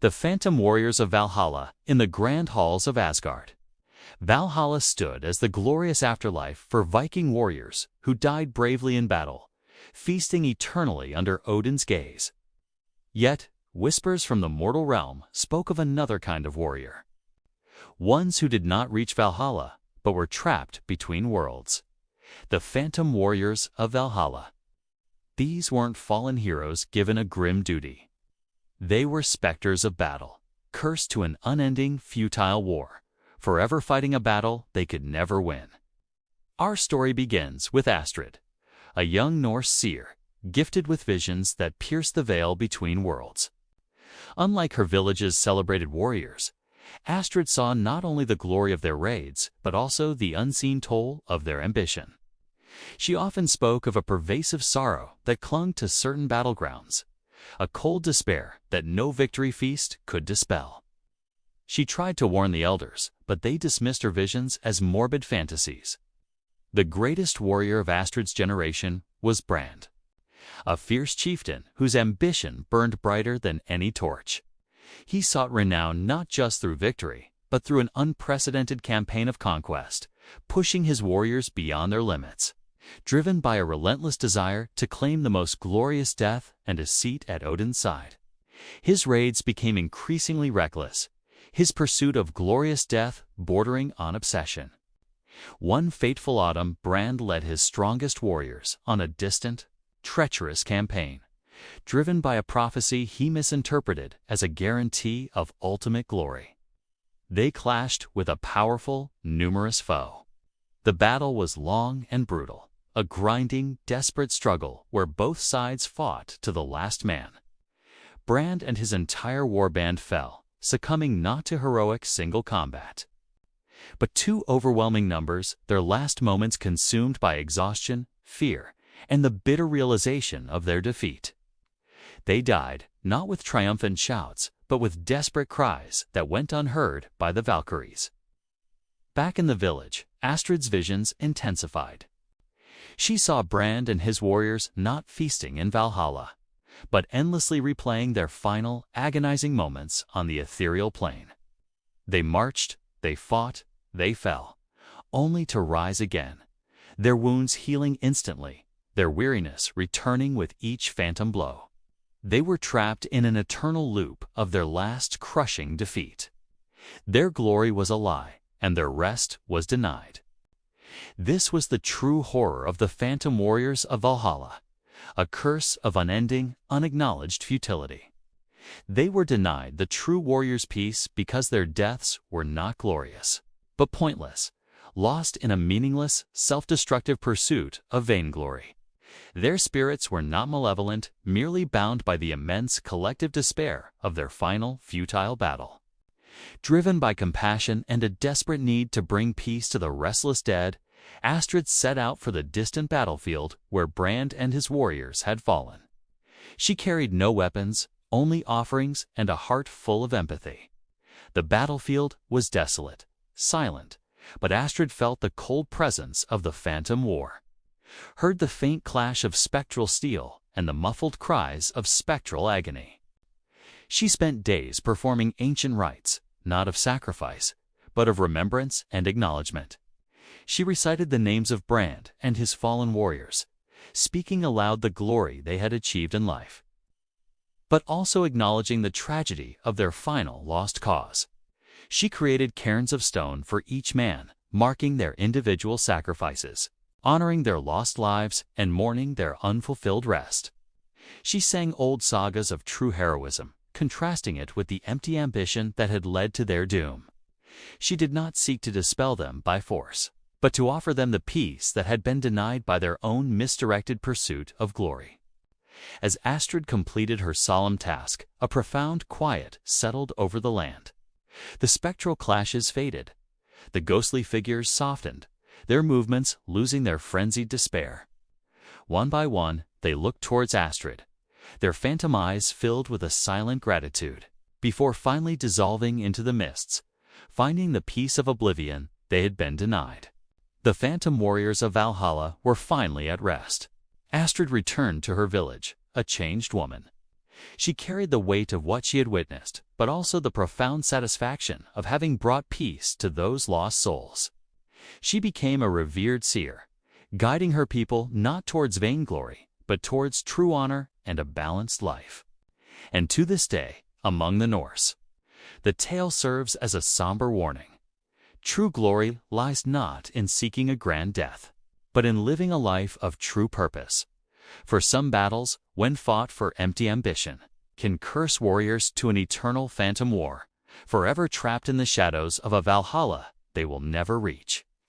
The Phantom Warriors of Valhalla in the grand halls of Asgard. Valhalla stood as the glorious afterlife for Viking warriors who died bravely in battle, feasting eternally under Odin's gaze. Yet, whispers from the mortal realm spoke of another kind of warrior. Ones who did not reach Valhalla, but were trapped between worlds. The Phantom Warriors of Valhalla. These weren't fallen heroes given a grim duty. They were specters of battle, cursed to an unending, futile war, forever fighting a battle they could never win. Our story begins with Astrid, a young Norse seer, gifted with visions that pierce the veil between worlds. Unlike her village's celebrated warriors, Astrid saw not only the glory of their raids, but also the unseen toll of their ambition. She often spoke of a pervasive sorrow that clung to certain battlegrounds, a cold despair that no victory feast could dispel. She tried to warn the elders, but they dismissed her visions as morbid fantasies. The greatest warrior of Astrid's generation was Brand, a fierce chieftain whose ambition burned brighter than any torch. He sought renown not just through victory, but through an unprecedented campaign of conquest, pushing his warriors beyond their limits, driven by a relentless desire to claim the most glorious death and a seat at Odin's side. His raids became increasingly reckless, his pursuit of glorious death bordering on obsession. One fateful autumn, Brand led his strongest warriors on a distant, treacherous campaign, driven by a prophecy he misinterpreted as a guarantee of ultimate glory. They clashed with a powerful, numerous foe. The battle was long and brutal, a grinding, desperate struggle where both sides fought to the last man. Brand and his entire warband fell, succumbing not to heroic single combat, but to overwhelming numbers, their last moments consumed by exhaustion, fear, and the bitter realization of their defeat. They died, not with triumphant shouts, but with desperate cries that went unheard by the Valkyries. Back in the village, Astrid's visions intensified. She saw Brand and his warriors not feasting in Valhalla, but endlessly replaying their final, agonizing moments on the ethereal plane. They marched, they fought, they fell, only to rise again, their wounds healing instantly, their weariness returning with each phantom blow. They were trapped in an eternal loop of their last crushing defeat. Their glory was a lie, and their rest was denied. This was the true horror of the Phantom Warriors of Valhalla, a curse of unending, unacknowledged futility. They were denied the true warrior's peace because their deaths were not glorious, but pointless, lost in a meaningless, self-destructive pursuit of vainglory. Their spirits were not malevolent, merely bound by the immense collective despair of their final, futile battle. Driven by compassion and a desperate need to bring peace to the restless dead, Astrid set out for the distant battlefield where Brand and his warriors had fallen. She carried no weapons, only offerings and a heart full of empathy. The battlefield was desolate, silent, but Astrid felt the cold presence of the phantom war, heard the faint clash of spectral steel and the muffled cries of spectral agony. She spent days performing ancient rites, not of sacrifice, but of remembrance and acknowledgement. She recited the names of Brand and his fallen warriors, speaking aloud the glory they had achieved in life, but also acknowledging the tragedy of their final lost cause. She created cairns of stone for each man, marking their individual sacrifices, honoring their lost lives and mourning their unfulfilled rest. She sang old sagas of true heroism, contrasting it with the empty ambition that had led to their doom. She did not seek to dispel them by force, but to offer them the peace that had been denied by their own misdirected pursuit of glory. As Astrid completed her solemn task, a profound quiet settled over the land. The spectral clashes faded. The ghostly figures softened, their movements losing their frenzied despair. One by one, they looked towards Astrid, their phantom eyes filled with a silent gratitude, before finally dissolving into the mists, finding the peace of oblivion they had been denied. The Phantom Warriors of Valhalla were finally at rest. Astrid returned to her village, a changed woman. She carried the weight of what she had witnessed, but also the profound satisfaction of having brought peace to those lost souls. She became a revered seer, guiding her people not towards vainglory, but towards true honor and a balanced life. And to this day, among the Norse, the tale serves as a somber warning. True glory lies not in seeking a grand death, but in living a life of true purpose. For some battles, when fought for empty ambition, can curse warriors to an eternal phantom war, forever trapped in the shadows of a Valhalla they will never reach.